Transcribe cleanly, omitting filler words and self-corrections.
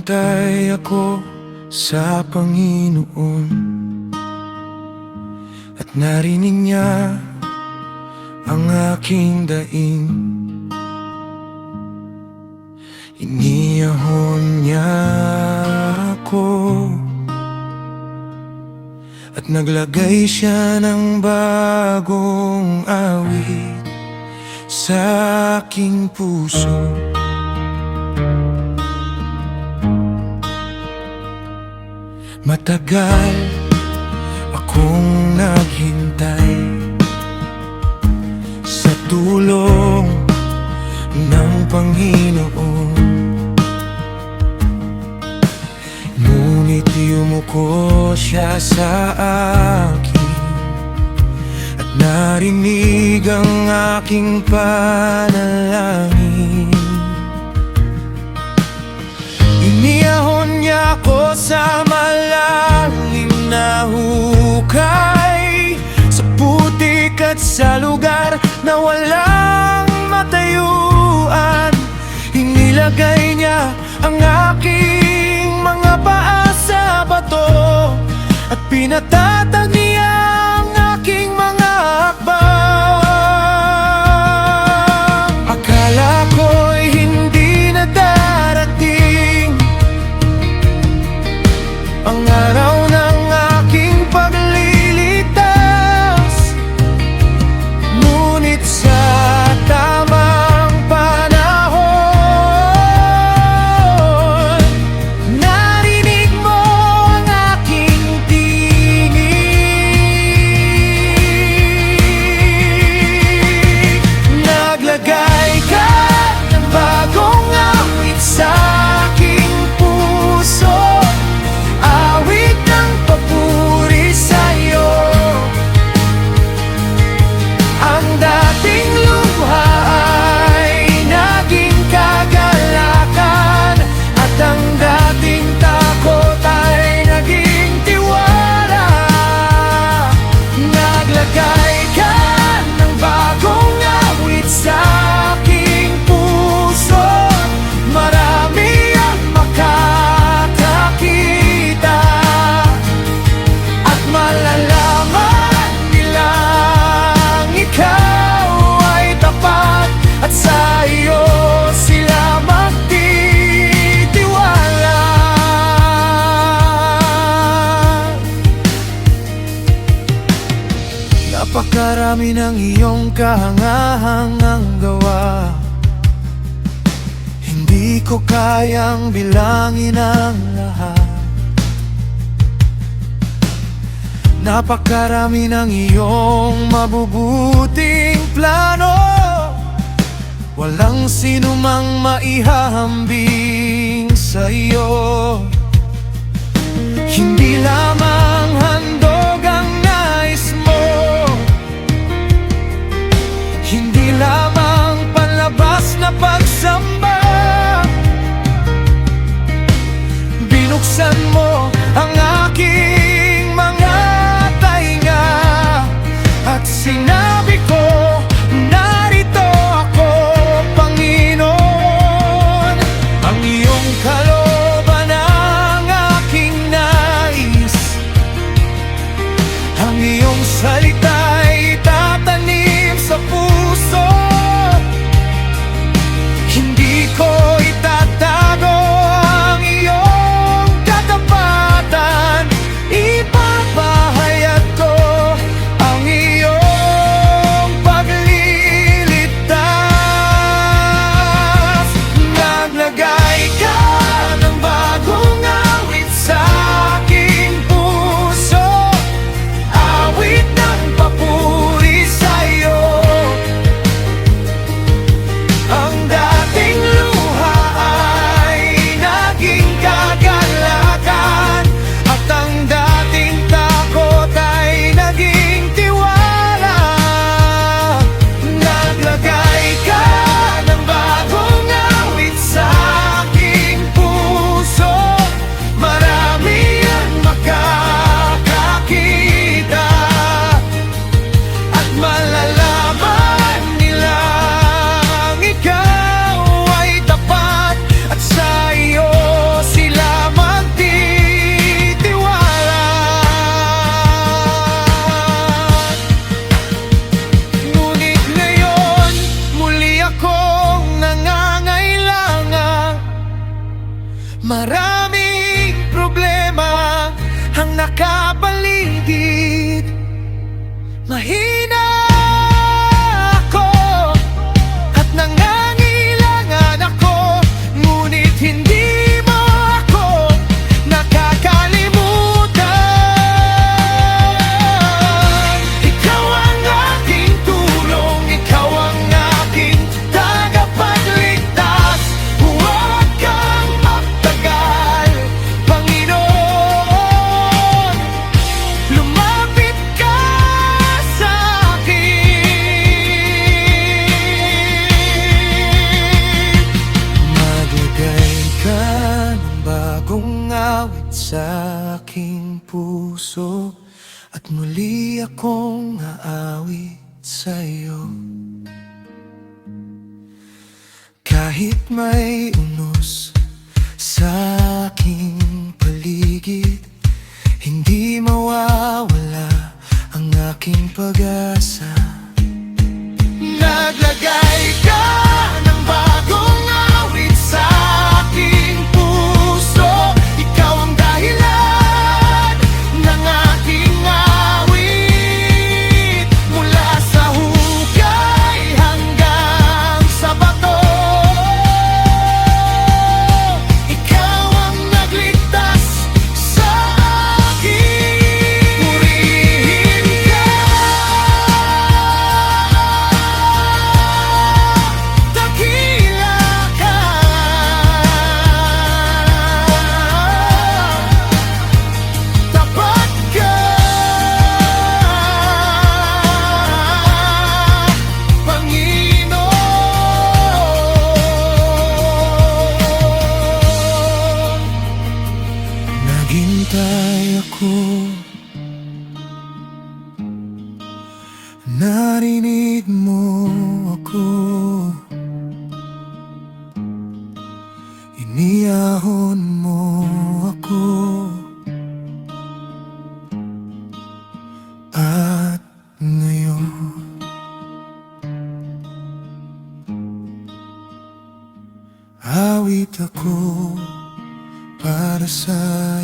Naghintay ako sa Panginoon at narinig niya ang aking daing. Iniyahon niya ako at naglagay siya ng bagong awit sa aking puso. Matagal akong naghintay sa tulong ng Panginoon, ngunit yumuko siya sa akin at narinig ang aking panalangin. Iniyahon niya ako sa malalim na hukay, sa putik at sa lugar na walang matayuan. Inilagay niya ang aking mga paa sa bato at pinatatag niya ang aking mga hakbang. Akala ko'y hindi na darating ang araw ng aking pagliligtas, ngunit sa tamang panahon, narinig mo ang aking tinig. Naglagay ka ng bagong awit sa aking puso, awit ng papuri sa'yo. Ang dating luha ay naging kagalakan, at ang dating takot ay naging tiwala. Naglagay ka ng bagong awit sa aking puso, marami ang makakakita at malalaman nilang ikaw ay tapat, at sa iyo sila magtitiwala. Napakarami ng iyong kahangahangang gawa, hindi ko kayang bilangin ang lahat. Napakarami ng iyong mabubuting plano, walang sinumang maihahambing sa iyo. Hindi lamang handog ang nais mo, hindi lamang panlabas na pagsamba. Binuksan mo ang aking mga tainga at sinabi ko, narito ako, Panginoon. Ang iyong kalooban sa aking puso at muli akong aawit sa iyo. Kahit may unos sa aking paligid, hindi mawawala ang aking pag-asa. Naglagay ka ng bagong awit sa aking puso. Ikaw ang dahilan ng aking awit, mula sa hukay hanggang sa bato. Ikaw ang nagligtas sa akin. Purihin ka, dakila ka, tapat ka, Panginoon. Naghintay ako, narinig mo ako, iniyahon mo ako, at ngayon awit ako para sa